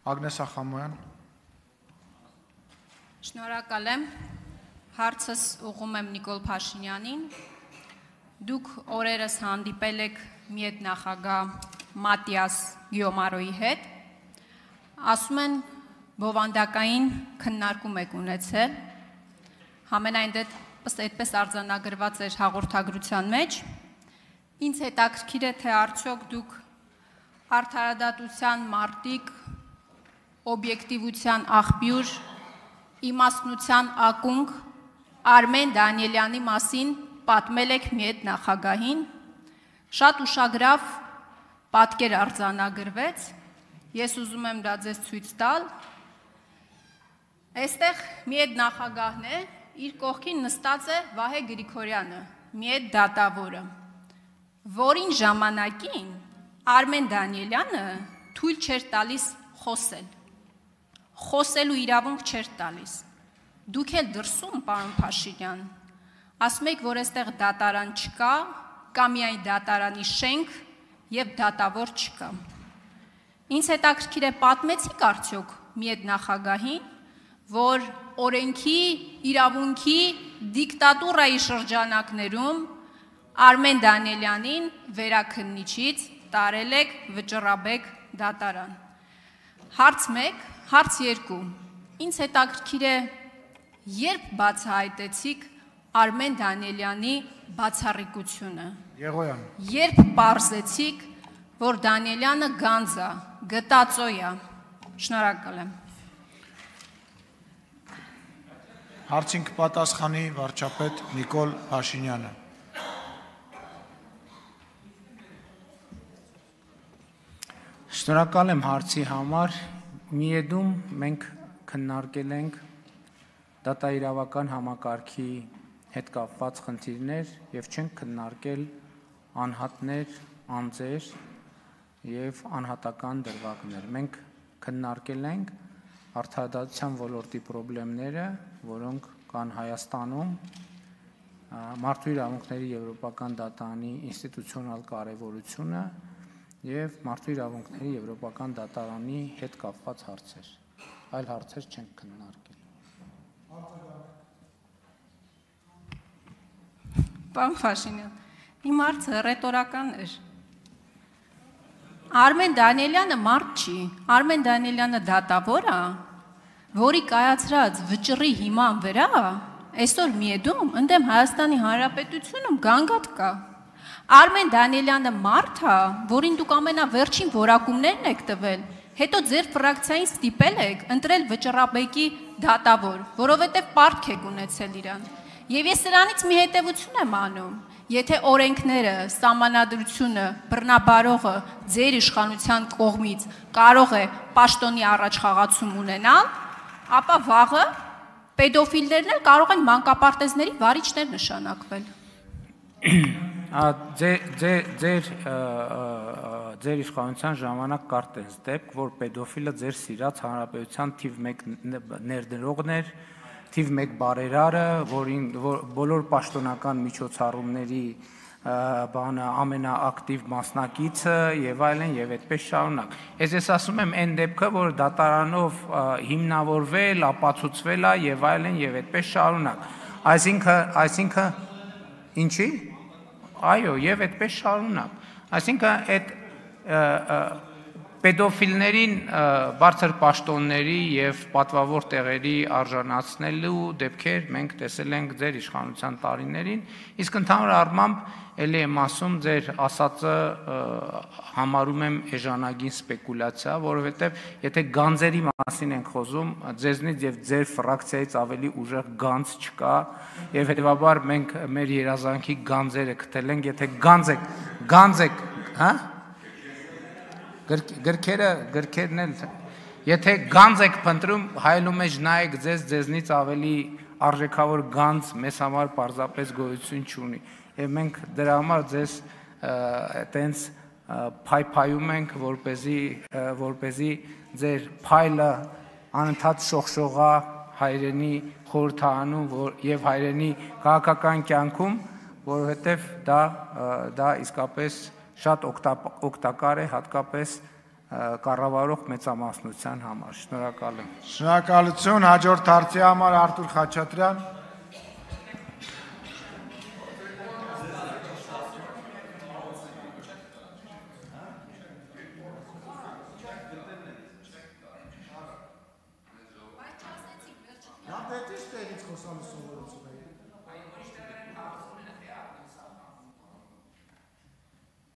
Ագնես Ախամոյան։ Շնորհակալ եմ, հարցս ուղղում եմ Նիկոլ Փաշինյանին, դուք օրերս հանդիպել եք մի հետ նախագահ Մատիաս Գյոմարոյի հետ, ասում են բովանդակային քննարկում եք ունեցել, համենայն դեպս այդպես արձանագրված էր հաղորդագրության մեջ, ինձ հետաքրքիր է, թե արդյոք դուք արդարադատության մարտիկ, օբյեկտիվության աղբյուր, իմաստնության ակունք Արմեն Դանիելյանի մասին պատմել եք մի հետ նախագահին, շատ ուշագրավ պատկեր արձանագրվեց, ես ուզում եմ դա ձեզ ցույց տալ, այստեղ մի հետ նախագահն է, իր կողքին նստած է Վահե Գրիգորյանը, մի հետ դատավորը, որին ժամանակին Արմեն Դանիելյանը թույլ չէր տալիս խոսել, խոսելու իրավունք չէր տալիս, դուք էլ դրսում, պարոն Փաշինյան, ասում եք, որ այստեղ դատարան չկա, կա միայն դատարանի շենք և դատավոր չկա։ Ինձ հետաքրքիր է պատմեցիք արդյոք մի հետ նախագահին, որ օրենքի, իրավունքի, դիկտատուրայի շրջանակներում Արմեն Դանիելյանին վերաքննիչից տարել եք վճռաբեկ դատարան։ Հարց 1, հարց 2, ինձ հետաքրքիր է, երբ բացահայտեցիք Արմեն Դանիելյանի բացառիկությունը, երբ պարզեցիք, որ Դանիելյանը գանձ է, գտածո է, շնորհակալ եմ։ Հարցին կպատասխանի վարչապետ Նիկոլ Փաշինյանը։ Շնորհակալ եմ հարցի համար, միեդում մենք քննարկել ենք դատաիրավական համակարգի հետ կապված խնդիրներ և չենք քննարկել անհատներ, անձեր և անհատական դրվագներ։ Մենք քննարկել ենք արդարադատության ոլորտի խնդիրները, որոնք կան Հայաստանում, մարդու իրավունքների եվրոպական դատարանի ինստիտուցիոնալ կարևորությունը և մարդու իրավունքների եվրոպական դատարանի հետ կապված հարցեր, այլ հարցեր չենք քննարկել։ Պարոն Փաշինյան, իմ հարցը ռետորական էր։ Արմեն Դանիելյանը մարդ չի, Արմեն Դանիելյանը դատավոր է, որի կայացրած վճռի հիման վրա, այսօր միեդում, ընդդեմ Հայաստանի Հանրապետությունում գանգատ կա։ Արմեն Դանիելյանը մարդ է, որին դուք ամենավերջին որակումներն եք տվել, հետո ձեր ֆրակցիային ստիպել եք ընտրել վճռաբեկի դատավոր, որովհետև պարտք եք ունեցել իրան։ Եվ ես սրանից մի հետևություն եմ անում, եթե օրենքները, սահմանադրությունը, բռնաբարողը ձեր իշխանության կողմից կարող է պաշտոնի առաջխաղացում ունենալ, ապա վաղը պեդոֆիլներն էլ կարող են մանկապարտեզների վարիչներ նշանակվել։ Ձեր իշխանության ժամանակ կար տես դեպք, որ պեդոֆիլը ձեր սիրած հանրապետության թիվ 1 ներդրողն էր, թիվ 1 բարերարը, բոլոր պաշտոնական միջոցառումների ամենաակտիվ մասնակիցը և այլն և այդպես շարունակ։ Ես ասում եմ այն դեպքը, որ դատարանով հիմնավորվել, ապացուցվել է և այլն և այդպես շարունակ։ Այսինքն, ինչի՞։ Այո, և այդպես շարունակ։ Այսինքն, այդ պեդոֆիլներին բարձր պաշտոնների և պատվավոր տեղերի արժանացնելու դեպքեր մենք տեսել ենք ձեր իշխանության տարիներին, իսկ ընդհանուր առմամբ էլի եմ ասում, ձեր ասածը համարում եմ էժանագին սպեկուլյացիա, որովհետև եթե գանձերի մասին ենք խոսում, ձեզնից և ձեր ֆրակցիայից ավելի ուժեղ գանձ չկա, և հետևաբար մենք մեր երազանքի գանձերը գտել ենք, եթե գանձ եք, գրքերն էլ, եթե գանձ եք փնտրում, հայելու մեջ նայեք ձեզնից ավելի արժեքավոր գանձ մեզ համար պարզապես գոյություն չունի, և մենք դրա համար ձեզ տենց փայփայում ենք, որպեսզի ձեր փայլը անընդհատ շողշողա հայրենի խորհրդարանում և հայրենի քաղաքական կյանքում, որովհետև դա իսկապես շատ օգտակար է, հատկապես կառավարող մեծամասնության համար։ Շնորհակալ եմ։ Շնորհակալություն, հաջորդ հարցի համար Արտուր Խաչատրյան։